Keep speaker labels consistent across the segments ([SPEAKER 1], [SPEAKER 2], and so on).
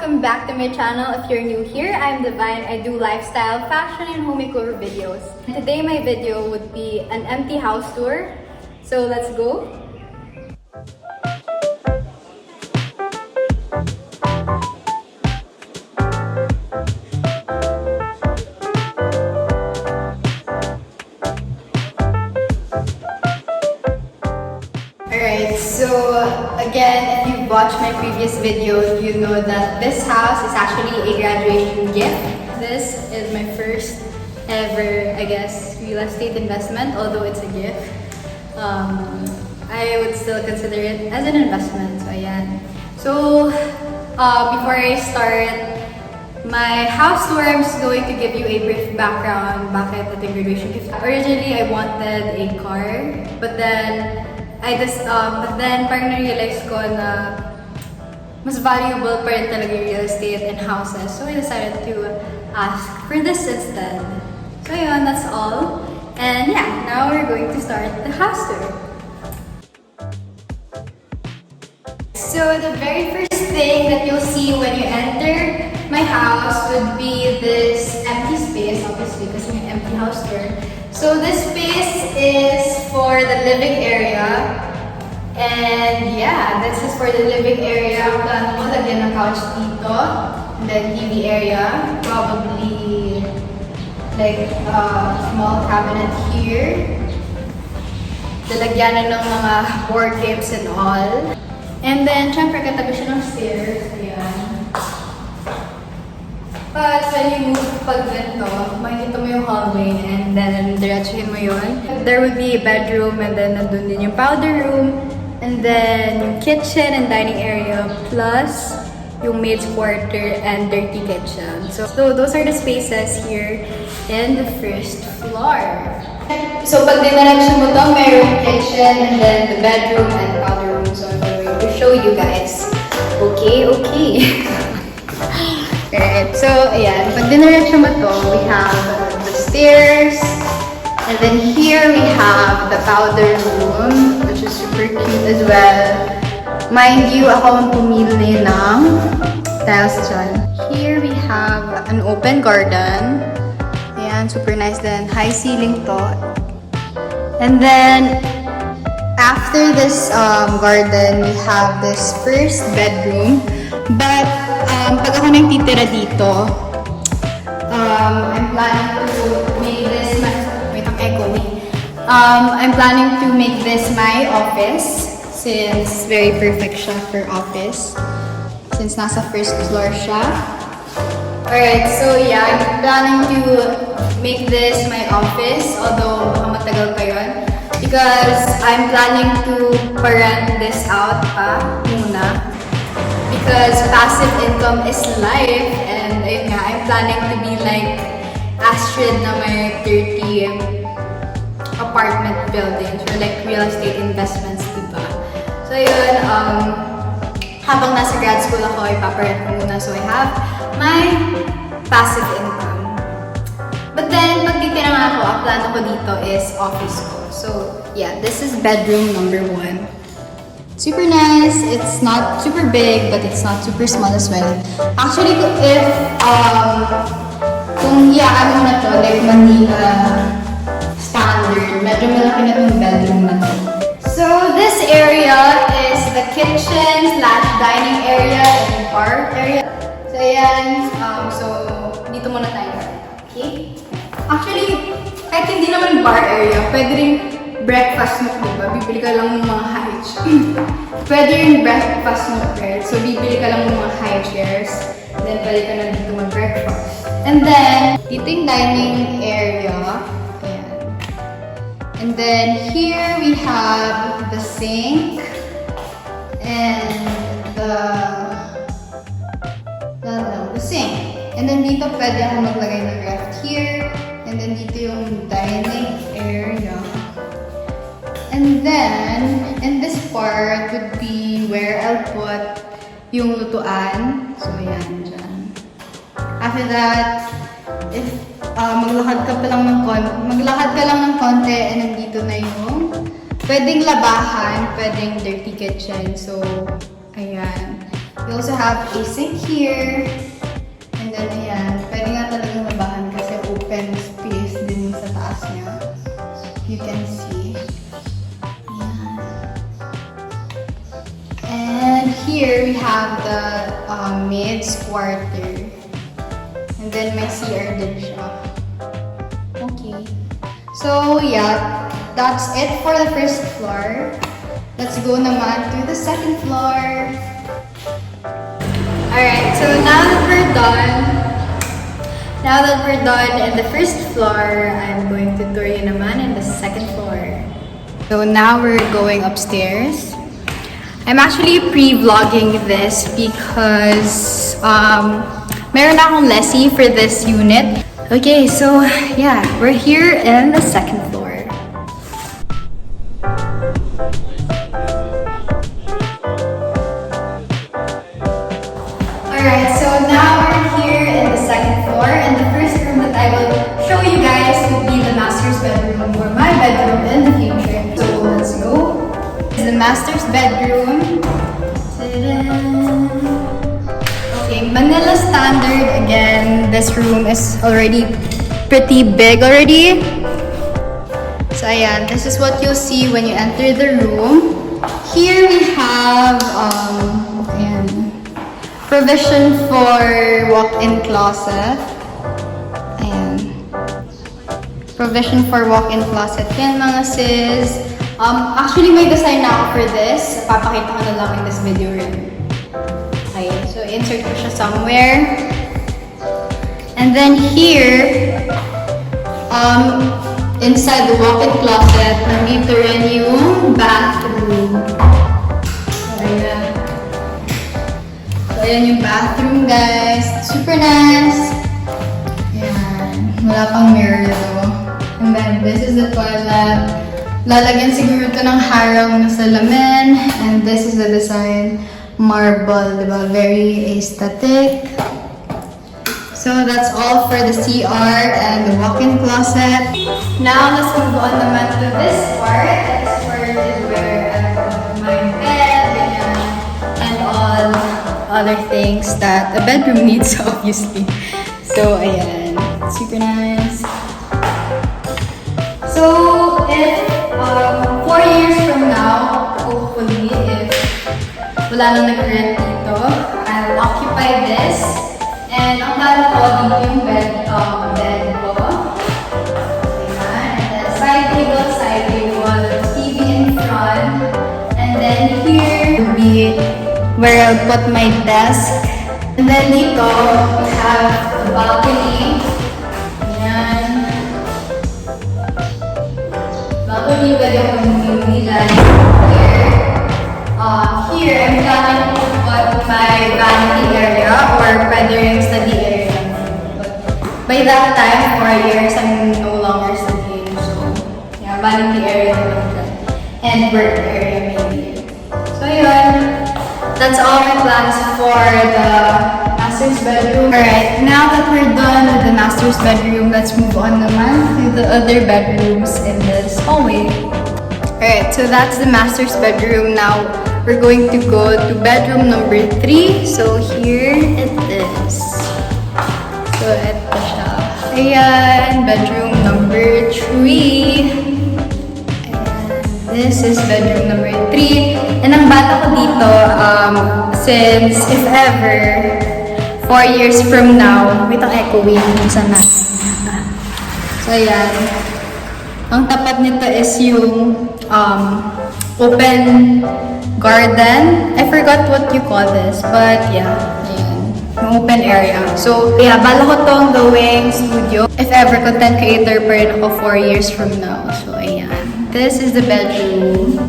[SPEAKER 1] Welcome back to my channel. If you're new here, I'm Divine. I do lifestyle, fashion, and home makeover videos. Today my video would be an empty house tour. So let's go. Alright, so again, if you've watched my previous videos, you know that this house is actually a graduation gift. This is my first ever, I guess, real estate investment, although it's a gift. I would still consider it as an investment, so ayan. So, before I start my house tour, I'm just going to give you a brief background bakit ito yung graduation gift. Originally, I wanted a car, but then parang na-realize ko na mas valuable pa rin talaga yung real estate and houses. So I decided to ask for this instead. So yun, that's all. And yeah, now we're going to start the house tour. So the very first thing that you'll see when you enter my house would be this empty space, obviously because it's an empty house tour. So this space is for the living area. And yeah, this is for the living area. Plano ko lagyan ng couch dito. And then TV area. Probably like a small cabinet here. Lalagyan ng mga board games and all. And then, syempre, katabi siya ng stairs. Ayan. But when you move pag ganito, makikita mo yung hallway and then diretsuhin mo yun. There would be a bedroom and then nandun din yung powder room and then yung kitchen and dining area plus yung maid's quarter and dirty kitchen. So those are the spaces here in the first floor. So pag dinaretso mo to, mayroong kitchen and then the bedroom and powder room. So I'm going to show you guys. Okay. Alright, so ayan, pag dinaretso mo to, we have the stairs, and then here we have the powder room, which is super cute as well. Mind you, ako ang pumili ng tiles dyan. Here we have an open garden. Ayan, super nice din. High ceiling to. And then, after this garden, we have this first bedroom. But, pag ako nang titira dito, I'm planning to make this my, wait, I'm echoing. I'm planning to make this my office since very perfect siya for office. Since nasa first floor siya. Alright, so yeah, I'm planning to make this my office, although baka matagal pa yun. Because I'm planning to pa-rent this out pa muna. Because passive income is life, and ayun nga, I'm planning to be like Astrid na may 30 apartment buildings or like real estate investments, diba? So yun, habang nasa grad school ako, ipaparent ko muna so I have my passive income. But then, pag titira nga ako, ang plano ko dito is office ko. So yeah, this is bedroom number 1. Super nice. It's not super big, but it's not super small as well. Actually, if kung hiyaan mo na to, like Manila standard, medyo malaki na itong bedroom na to. So this area is the kitchen / dining area and bar area. So ayan, so dito muna tayo. Okay? Actually, kahit hindi naman bar area, pwede rin breakfast nook, diba? Bibili ka lang ng mga high chairs. Pwede yung breakfast nook, right? So, bibili ka lang ng mga high chairs. Then, pwede ka na dito mag-breakfast. And then, dito yung dining area. Ayan. And then, here we have the sink. And the sink. And then, dito pwede ako maglagay ng ref here. And then, dito yung dining area. And then, in this part would be where I'll put yung lutuan. So, ayan, dyan. After that, if maglakad ka lang ng konti, and nandito na yung pwedeng labahan, pwedeng dirty kitchen. So, ayan. You also have a sink here. And then, ayan, pwede nga talaga labahan kasi open space din sa taas niya. You can see. Ayan. And here we have the maid's quarter. And then may CR din siya. Okay. So, yeah, that's it for the first floor. Let's go naman to the second floor. Alright, so now that we're done in the first floor, I'm going to tour you naman in the second floor. So now we're going upstairs. I'm actually pre-vlogging this because meron akong lessee for this unit. Okay, so yeah, we're here in the second floor. Alright, so now we're here in the second floor, and the first room that I will show you guys would be the master's bedroom or my bedroom in the future. So let's go. This is the master's bedroom. Okay, Manila standard again. This room is already pretty big already. So ayan, this is what you'll see when you enter the room. Here we have provision for walk-in closet. Ayan. Provision for walk-in closet. Yan mga sis. Actually, may design na ako for this. Papakita ko na lang in this video rin. Okay, so insert ko siya somewhere. And then here, inside the walk-in closet, nandito rin yung bathroom. So, ayan. So, ayan yung bathroom, guys. Super nice. Ayan. Wala pang mirror ito. And then, this is the toilet. Lalagyan siguro ito ng harang na salamin. And this is the design. Marble, diba? Very aesthetic. So, that's all for the CR and the walk-in closet. Now, let's move on naman to this part. This part is where I put my bed and all other things that a bedroom needs, obviously. So, ayan. Super nice. So, if 4 years from now, hopefully, if wala nang nag-rent dito, I'll occupy this. And ang plano ko, dito yung bed ko. Ayan. And then side table, TV in front. And then here will be where I'll put my desk. And then dito, we have the balcony. Ayan. Balcony, pwede akong nilagay here. Here, I'm planning to put my vanity area or pwede rin study area. But by that time, 4 years, I'm no longer studying. So, yeah, vanity area naman. And work area maybe. So, yun. That's all my plans for the master's bedroom. Alright, now that we're done with the master's bedroom, let's move on naman to the other bedrooms in this hallway. Alright, so that's the master's bedroom. Now, we're going to go to bedroom number 3. So, here it is. So, ito siya. Ayan, bedroom number 3. This is bedroom number 3. And ang bata ko dito, since if ever, 4 years from now, wait ang echoing minsan na. So, ayan. Ang tapat nito is yung open garden. I forgot what you call this, but yeah, ayan. Yung open area. So, yeah, bala ko tong gawing studio. If ever, content creator pa rin ako 4 years from now. So, ayan. This is the bedroom.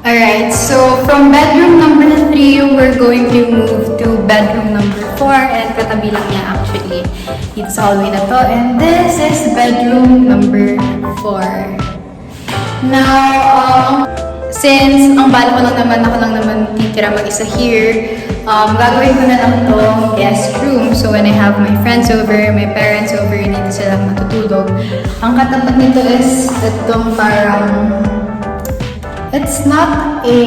[SPEAKER 1] Alright, so from bedroom number 3, we're going to move to bedroom number 4. And katabi lang niya actually. It's all the way na to. And this is bedroom number 4. Now, since ang bala ko lang naman, ako lang naman titira mag-isa here, gagawin ko na lang itong guest room. So when I have my friends over, my parents over, dito sila matutulog. Ang katapat nito is itong parang, it's not a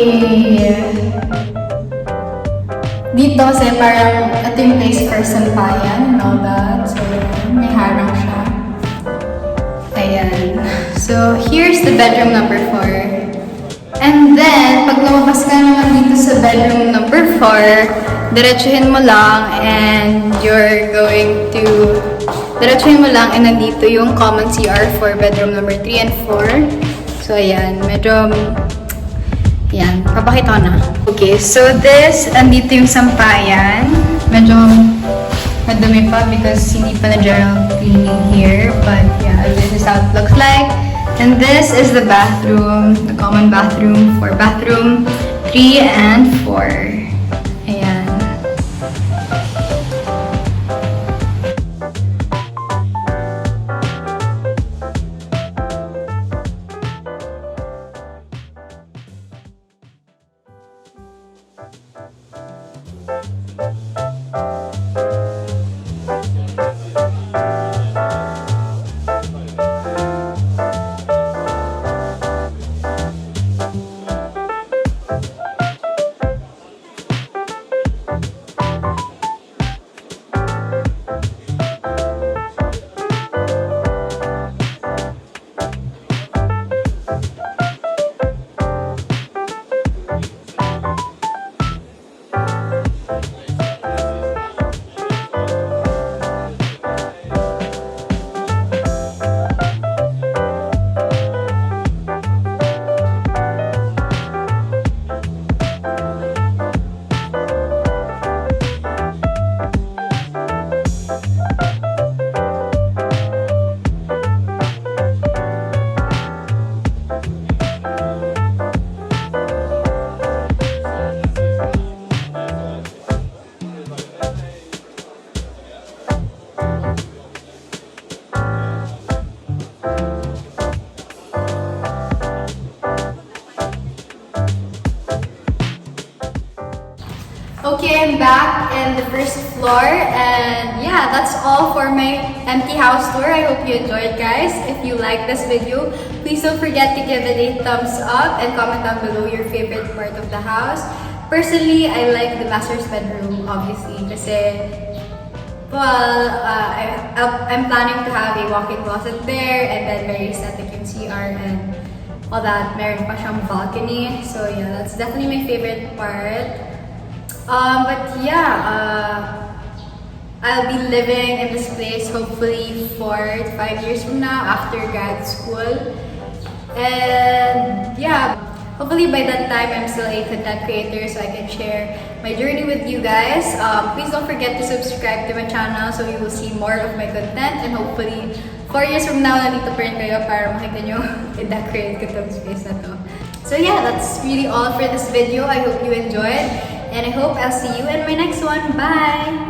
[SPEAKER 1] dito kasi parang ito yung place for sampayan and all that. So, may harang siya. Ayan. So, here's the bedroom number 4. And then, pag lumabas ka naman dito sa bedroom number 4, diretsuhin mo lang and you're going to... Diretsuhin mo lang and nandito yung common CR for bedroom number 3 and 4. So, ayan. Medyo... Ayan. Papakita ko na. Okay, so this, andito yung sampayan. Medyo madumi pa because hindi pa na general cleaning here. But yeah, this is how it looks like. And this is the bathroom, the common bathroom for bathroom 3 and 4. Ayan. Okay, I'm back in the first floor and yeah, that's all for my empty house tour. I hope you enjoyed, guys. If you like this video, please don't forget to give it a thumbs up and comment down below your favorite part of the house. Personally, I like the master's bedroom, obviously, kasi, well, I'm planning to have a walk-in closet there and then very aesthetic in CR and all that. Meron pa siyang balcony. So yeah, that's definitely my favorite part. But yeah, I'll be living in this place hopefully 4 to 5 years from now after grad school. And yeah, hopefully by that time I'm still a content creator so I can share my journey with you guys. Please don't forget to subscribe to my channel so you will see more of my content and hopefully 4 years from now nandito pa rin kayo para makita nyo i-decorate ko tong space na to. So yeah, that's really all for this video. I hope you enjoyed. And I hope I'll see you in my next one. Bye!